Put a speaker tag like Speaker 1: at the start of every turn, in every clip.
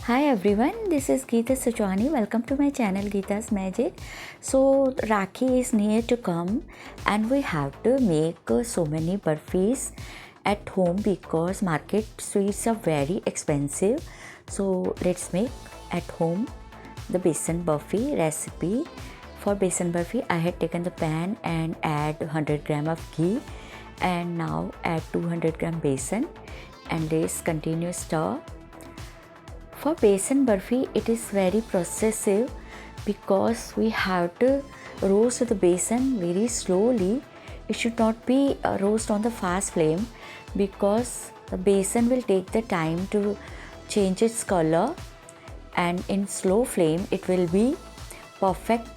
Speaker 1: Hi everyone, this is Geeta Suchwani. Welcome to my channel Geeta's Magic. So Rakhi is near to come and we have to make so many burfis at home because market sweets are very expensive. So let's make at home the Besan Barfi recipe. For Besan Barfi I had taken the pan and add 100 gram of ghee and now add 200 gram besan and let's continue stir. For Besan Barfi, it is very processive because we have to roast the besan very slowly. It should not be roast on the fast flame because the besan will take the time to change its color, and in slow flame it will be perfect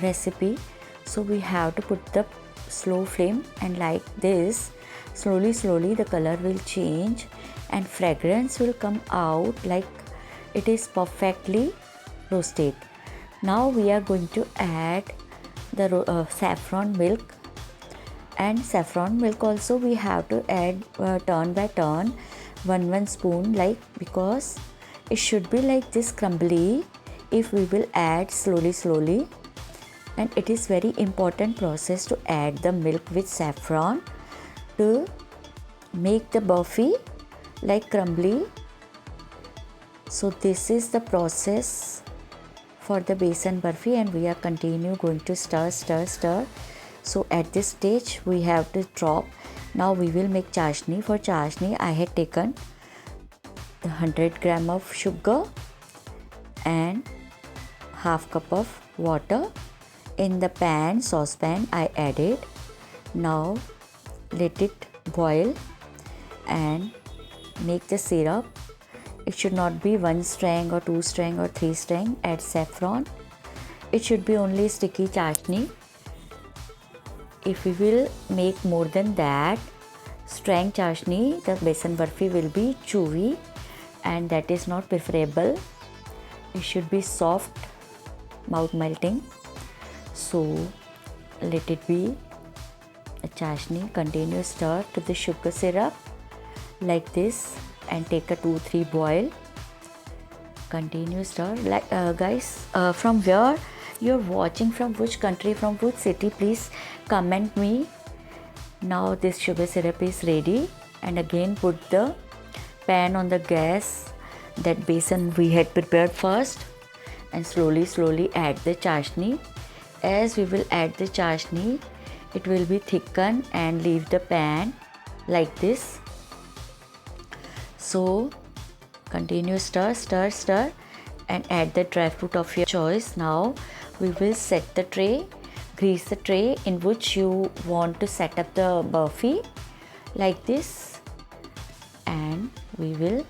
Speaker 1: recipe. So we have to put the slow flame, and like this slowly the color will change and fragrance will come out like it is perfectly roasted. Now we are going to add the saffron milk, and saffron milk also we have to add turn by turn, one spoon, like because it should be like this crumbly if we will add slowly. And it is very important process to add the milk with saffron to make the burfi like crumbly. So this is the process for the besan barfi, and we are going to stir. So at this stage we have to drop. Now we will make chashni. For chashni I had taken the 100 gram of sugar and half cup of water. In the saucepan I added. Now let it boil and make the syrup. It should not be 1 strang or 2 strang or 3 strang. Add saffron. It should be only sticky chashni. If we will make more than that strang chashni, the besan barfi will be chewy and that is not preferable. It should be soft, mouth melting. So let it be a chashni. Continue stir to the sugar syrup like this and take a 2-3 boil. Continue stir. Like guys, from where you're watching, from which country, from which city, please comment me. Now this sugar syrup is ready, and again put the pan on the gas. That besan we had prepared first, and slowly add the chashni. As we will add the chashni, it will be thickened and leave the pan like this. So continue stir and add the dry fruit of your choice. Now we will set the tray, grease the tray in which you want to set up the burfi like this, and we will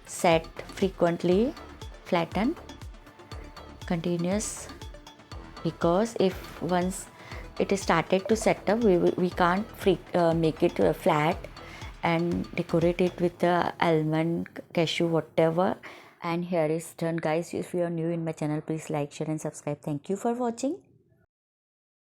Speaker 1: set frequently, flatten, continuous, because if once it is started to set up we can't make it flat and decorate it with the almond, cashew, whatever. And here is done guys. If you are new in my channel, please like, share and subscribe. Thank you for watching.